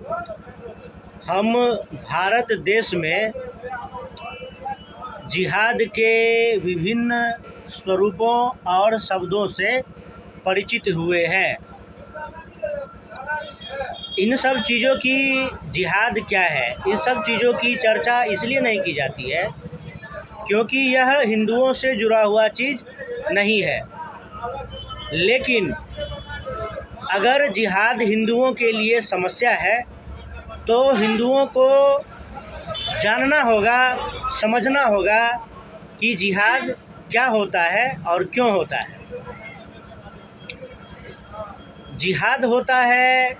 हम भारत देश में जिहाद के विभिन्न स्वरूपों और शब्दों से परिचित हुए हैं। इन सब चीज़ों की जिहाद क्या है, इस सब चीज़ों की चर्चा इसलिए नहीं की जाती है क्योंकि यह हिंदुओं से जुड़ा हुआ चीज़ नहीं है। लेकिन अगर जिहाद हिंदुओं के लिए समस्या है तो हिंदुओं को जानना होगा, समझना होगा कि जिहाद क्या होता है और क्यों होता है। जिहाद होता है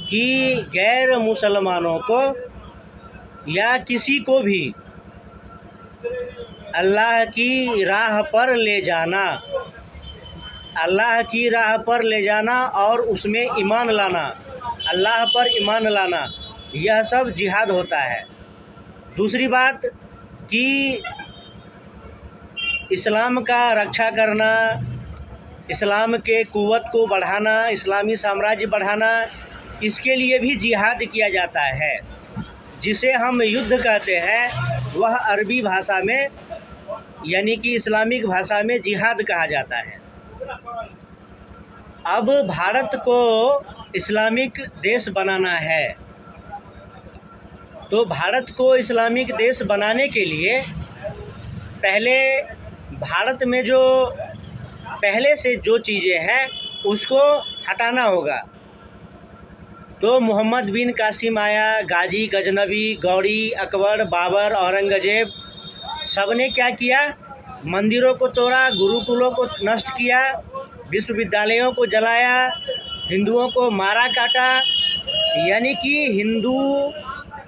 कि गैर मुसलमानों को या किसी को भी अल्लाह की राह पर ले जाना, अल्लाह की राह पर ले जाना और उसमें ईमान लाना, अल्लाह पर ईमान लाना, यह सब जिहाद होता है। दूसरी बात कि इस्लाम का रक्षा करना, इस्लाम के क़ुव्वत को बढ़ाना, इस्लामी साम्राज्य बढ़ाना, इसके लिए भी जिहाद किया जाता है। जिसे हम युद्ध कहते हैं वह अरबी भाषा में यानी कि इस्लामिक भाषा में जिहाद कहा जाता है। अब भारत को इस्लामिक देश बनाना है, तो भारत को इस्लामिक देश बनाने के लिए पहले भारत में जो पहले से जो चीज़ें हैं उसको हटाना होगा। तो मोहम्मद बिन कासिम आया, गाजी, गजनबी, गौरी, अकबर, बाबर, औरंगज़ेब, सब ने क्या किया? मंदिरों को तोड़ा, गुरुकुलों को नष्ट किया, विश्वविद्यालयों को जलाया, हिंदुओं को मारा काटा। यानी कि हिंदू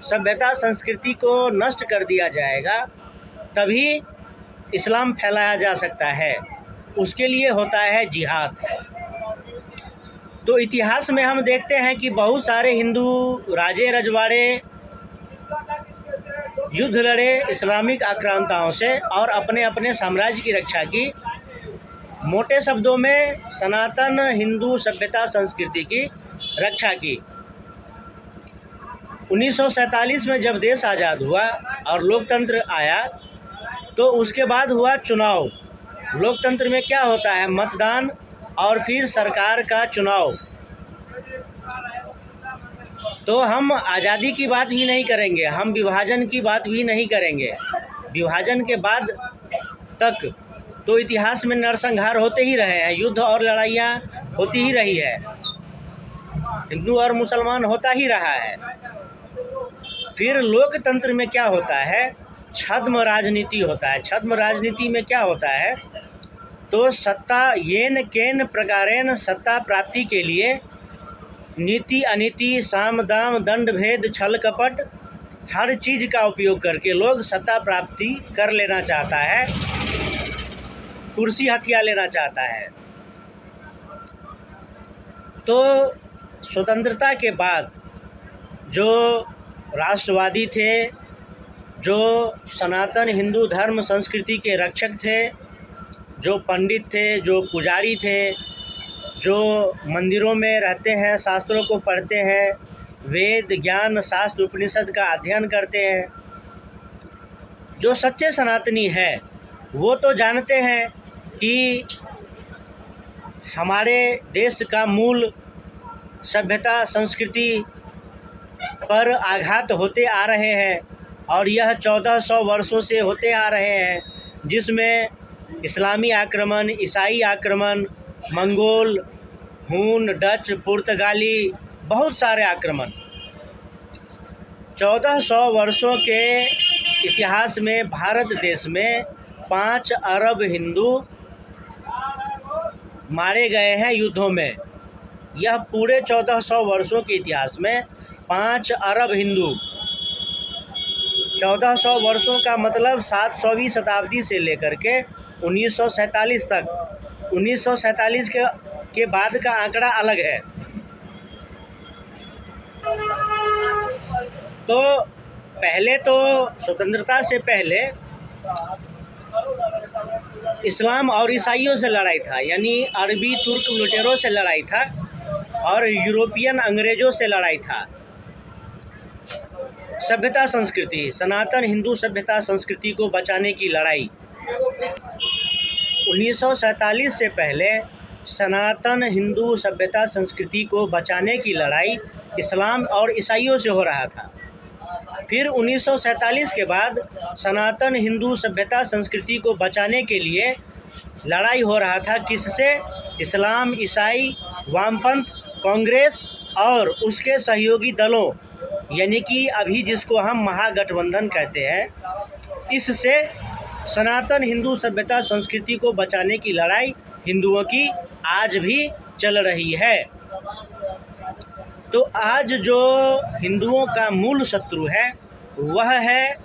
सभ्यता संस्कृति को नष्ट कर दिया जाएगा तभी इस्लाम फैलाया जा सकता है। उसके लिए होता है जिहाद। तो इतिहास में हम देखते हैं कि बहुत सारे हिंदू राजे रजवाड़े युद्ध लड़े इस्लामिक आक्रांताओं से और अपने अपने साम्राज्य की रक्षा की। मोटे शब्दों में सनातन हिंदू सभ्यता संस्कृति की रक्षा की। 1947 में जब देश आज़ाद हुआ और लोकतंत्र आया तो उसके बाद हुआ चुनाव। लोकतंत्र में क्या होता है? मतदान और फिर सरकार का चुनाव। तो हम आज़ादी की बात भी नहीं करेंगे, हम विभाजन की बात भी नहीं करेंगे। विभाजन के बाद तक तो इतिहास में नरसंहार होते ही रहे हैं, युद्ध और लड़ाइयाँ होती ही रही है, हिंदू और मुसलमान होता ही रहा है। फिर लोकतंत्र में क्या होता है? छद्म राजनीति होता है। छद्म राजनीति में क्या होता है? तो सत्ता येन केन प्रकारेण सत्ता प्राप्ति के लिए नीति अनीति, साम दाम, दंड भेद, छल कपट, हर चीज़ का उपयोग करके लोग सत्ता प्राप्ति कर लेना चाहता है, कुर्सी हथिया लेना चाहता है। तो स्वतंत्रता के बाद जो राष्ट्रवादी थे, जो सनातन हिंदू धर्म संस्कृति के रक्षक थे, जो पंडित थे, जो पुजारी थे, जो मंदिरों में रहते हैं, शास्त्रों को पढ़ते हैं, वेद ज्ञान शास्त्र उपनिषद का अध्ययन करते हैं, जो सच्चे सनातनी हैं वो तो जानते हैं कि हमारे देश का मूल सभ्यता संस्कृति पर आघात होते आ रहे हैं और यह 1400 वर्षों से होते आ रहे हैं, जिसमें इस्लामी आक्रमण, ईसाई आक्रमण, मंगोल, हून, डच, पुर्तगाली, बहुत सारे आक्रमण। 1400 वर्षों के इतिहास में भारत देश में 5 अरब हिंदू मारे गए हैं युद्धों में। यह पूरे 1400 वर्षों के इतिहास में 5 अरब हिंदू, 1400 वर्षों का मतलब 700वीं शताब्दी से लेकर के 1947 तक। 1947 के बाद का आंकड़ा अलग है। तो पहले तो स्वतंत्रता से पहले इस्लाम और ईसाइयों से लड़ाई था, यानी अरबी तुर्क लुटेरों से लड़ाई था। और यूरोपियन अंग्रेज़ों से लड़ाई था। सभ्यता संस्कृति, सनातन हिंदू सभ्यता संस्कृति को बचाने की लड़ाई। 1947 से पहले सनातन हिंदू सभ्यता संस्कृति को बचाने की लड़ाई इस्लाम और ईसाइयों से हो रहा था। फिर 1947 के बाद सनातन हिंदू सभ्यता संस्कृति को बचाने के लिए लड़ाई हो रहा था किससे? इस्लाम, ईसाई, वामपंथ, कांग्रेस और उसके सहयोगी दलों, यानी कि अभी जिसको हम महागठबंधन कहते हैं, इससे सनातन हिंदू सभ्यता संस्कृति को बचाने की लड़ाई हिंदुओं की आज भी चल रही है। तो आज जो हिंदुओं का मूल शत्रु है वह है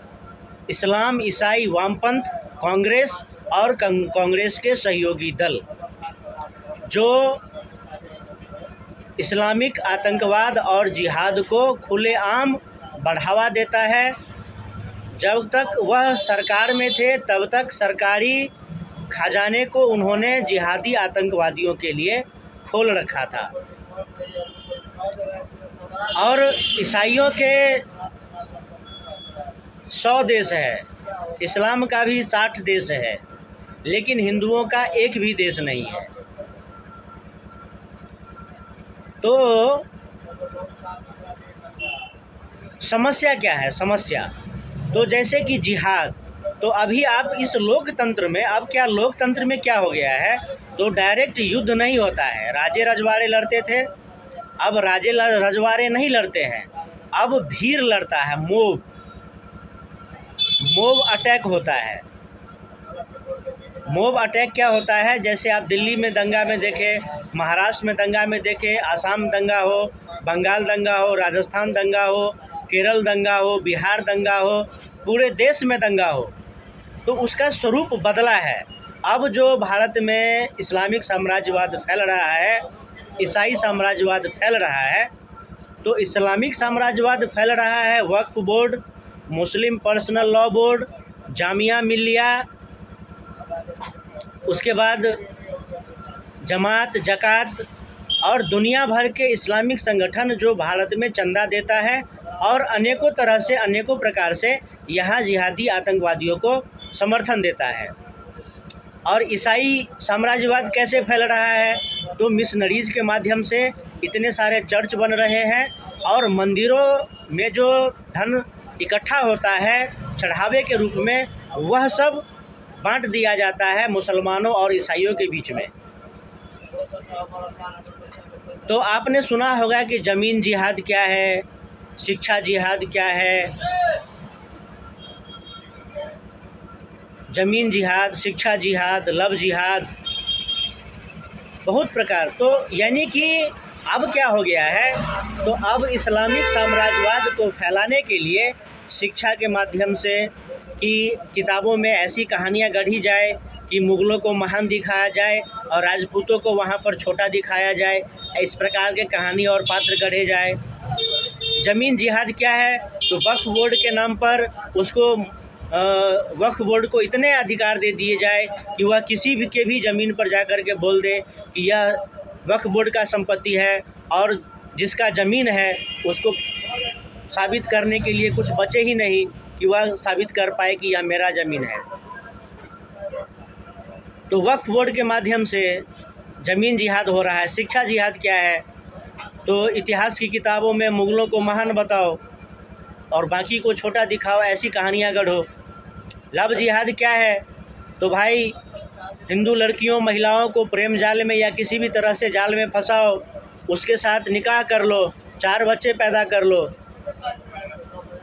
इस्लाम, ईसाई, वामपंथ, कांग्रेस और कांग्रेस के सहयोगी दल, जो इस्लामिक आतंकवाद और जिहाद को खुलेआम बढ़ावा देता है। जब तक वह सरकार में थे तब तक सरकारी खजाने को उन्होंने जिहादी आतंकवादियों के लिए खोल रखा था। और ईसाइयों के 100 देश है, इस्लाम का भी 60 देश है, लेकिन हिंदुओं का एक भी देश नहीं है। तो समस्या क्या है? समस्या तो जैसे कि जिहाद, तो अभी आप इस लोकतंत्र में, अब क्या लोकतंत्र में क्या हो गया है, तो डायरेक्ट युद्ध नहीं होता है। राजे रजवाड़े लड़ते थे, अब राजे रजवाड़े नहीं लड़ते हैं, अब भीड़ लड़ता है। मोब अटैक होता है। मोब अटैक क्या होता है? जैसे आप दिल्ली में दंगा में देखें, महाराष्ट्र में दंगा में देखें, आसाम दंगा हो, बंगाल दंगा हो, राजस्थान दंगा हो, केरल दंगा हो, बिहार दंगा हो, पूरे देश में दंगा हो, तो उसका स्वरूप बदला है। अब जो भारत में इस्लामिक साम्राज्यवाद फैल रहा है, ईसाई साम्राज्यवाद फैल रहा है, तो इस्लामिक साम्राज्यवाद फैल रहा है Waqf board, Muslim personal law board, Jamia Millia, उसके बाद जमात, जकात और दुनिया भर के इस्लामिक संगठन जो भारत में चंदा देता है और अनेकों तरह से, अनेकों प्रकार से यहाँ जिहादी आतंकवादियों को समर्थन देता है। और ईसाई साम्राज्यवाद कैसे फैल रहा है? तो मिशनरीज़ के माध्यम से इतने सारे चर्च बन रहे हैं और मंदिरों में जो धन इकट्ठा होता है चढ़ावे के रूप में, वह सब बांट दिया जाता है मुसलमानों और ईसाइयों के बीच में। तो आपने सुना होगा कि ज़मीन जिहाद क्या है, शिक्षा जिहाद क्या है, ज़मीन जिहाद, शिक्षा जिहाद, लव जिहाद, बहुत प्रकार। तो यानी कि अब क्या हो गया है, तो अब इस्लामिक साम्राज्यवाद को फैलाने के लिए शिक्षा के माध्यम से, कि किताबों में ऐसी कहानियाँ गढ़ी जाए कि मुग़लों को महान दिखाया जाए और राजपूतों को वहाँ पर छोटा दिखाया जाए, इस प्रकार के कहानी और पात्र गढ़े जाए। ज़मीन जिहाद क्या है? तो वक्फ बोर्ड के नाम पर उसको वक्फ बोर्ड को इतने अधिकार दे दिए जाए कि वह किसी भी के भी ज़मीन पर जा कर के बोल दे कि यह वक्फ बोर्ड का संपत्ति है, और जिसका ज़मीन है उसको साबित करने के लिए कुछ बचे ही नहीं कि वह साबित कर पाए कि यह मेरा ज़मीन है। तो वक्फ बोर्ड के माध्यम से ज़मीन जिहाद हो रहा है। शिक्षा जिहाद क्या है? तो इतिहास की किताबों में मुग़लों को महान बताओ और बाकी को छोटा दिखाओ, ऐसी कहानियाँ गढ़ो। लव जिहाद क्या है? तो भाई हिंदू लड़कियों, महिलाओं को प्रेम जाल में या किसी भी तरह से जाल में फंसाओ, उसके साथ निकाह कर लो, 4 बच्चे पैदा कर लो,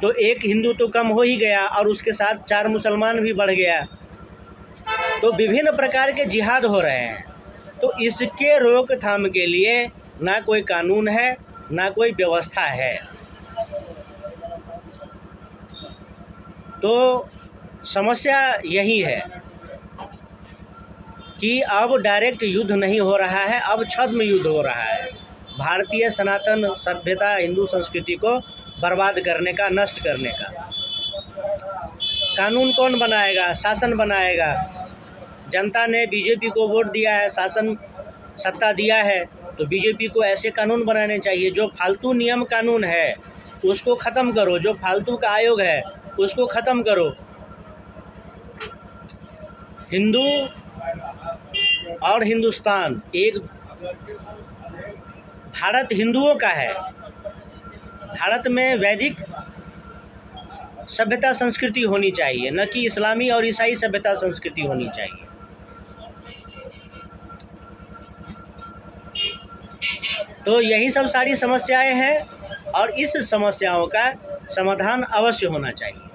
तो एक हिंदू तो कम हो ही गया और उसके साथ 4 मुसलमान भी बढ़ गया। तो विभिन्न प्रकार के जिहाद हो रहे हैं। तो इसके रोकथाम के लिए ना कोई कानून है, ना कोई व्यवस्था है। तो समस्या यही है कि अब डायरेक्ट युद्ध नहीं हो रहा है, अब छद्म युद्ध हो रहा है। भारतीय सनातन सभ्यता, हिंदू संस्कृति को बर्बाद करने का, नष्ट करने का। कानून कौन बनाएगा? शासन बनाएगा। जनता ने बीजेपी को वोट दिया है, शासन सत्ता दिया है, तो बीजेपी को ऐसे कानून बनाने चाहिए, जो फालतू नियम कानून है उसको ख़त्म करो, जो फालतू का आयोग है उसको ख़त्म करो। हिंदू और हिंदुस्तान एक, भारत हिंदुओं का है। भारत में वैदिक सभ्यता संस्कृति होनी चाहिए, न कि इस्लामी और ईसाई सभ्यता संस्कृति होनी चाहिए। तो यही सब सारी समस्याएं हैं और इस समस्याओं का समाधान अवश्य होना चाहिए।